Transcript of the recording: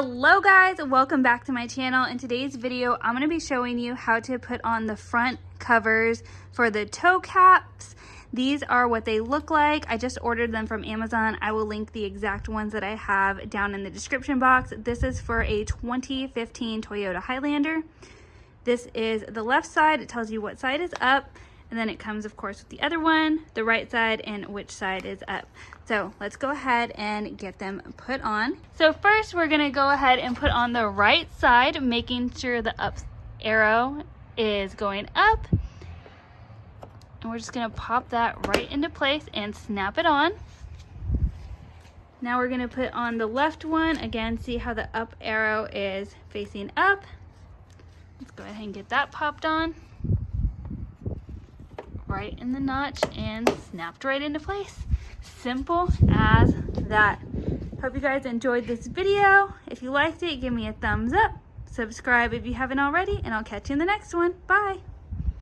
Hello guys, welcome back to my channel. In today's video, I'm going to be showing you how to put on the front covers for the toe caps. These are what they look like. I just ordered them from Amazon. I will link the exact ones that I have down in the description box. This is for a 2015 Toyota Highlander. This is the left side. It tells you what side is up. And then it comes, of course, with the other one, the right side, and which side is up. So let's go ahead and get them put on. So first, we're gonna go ahead and put on the right side, making sure the up arrow is going up. And we're just gonna pop that right into place and snap it on. Now we're gonna put on the left one. Again, see how the up arrow is facing up. Let's go ahead and get that popped on. Right in the notch and snapped right into place. Simple as that. Hope you guys enjoyed this video. If you liked it, give me a thumbs up. Subscribe if you haven't already, and I'll catch you in the next one. Bye.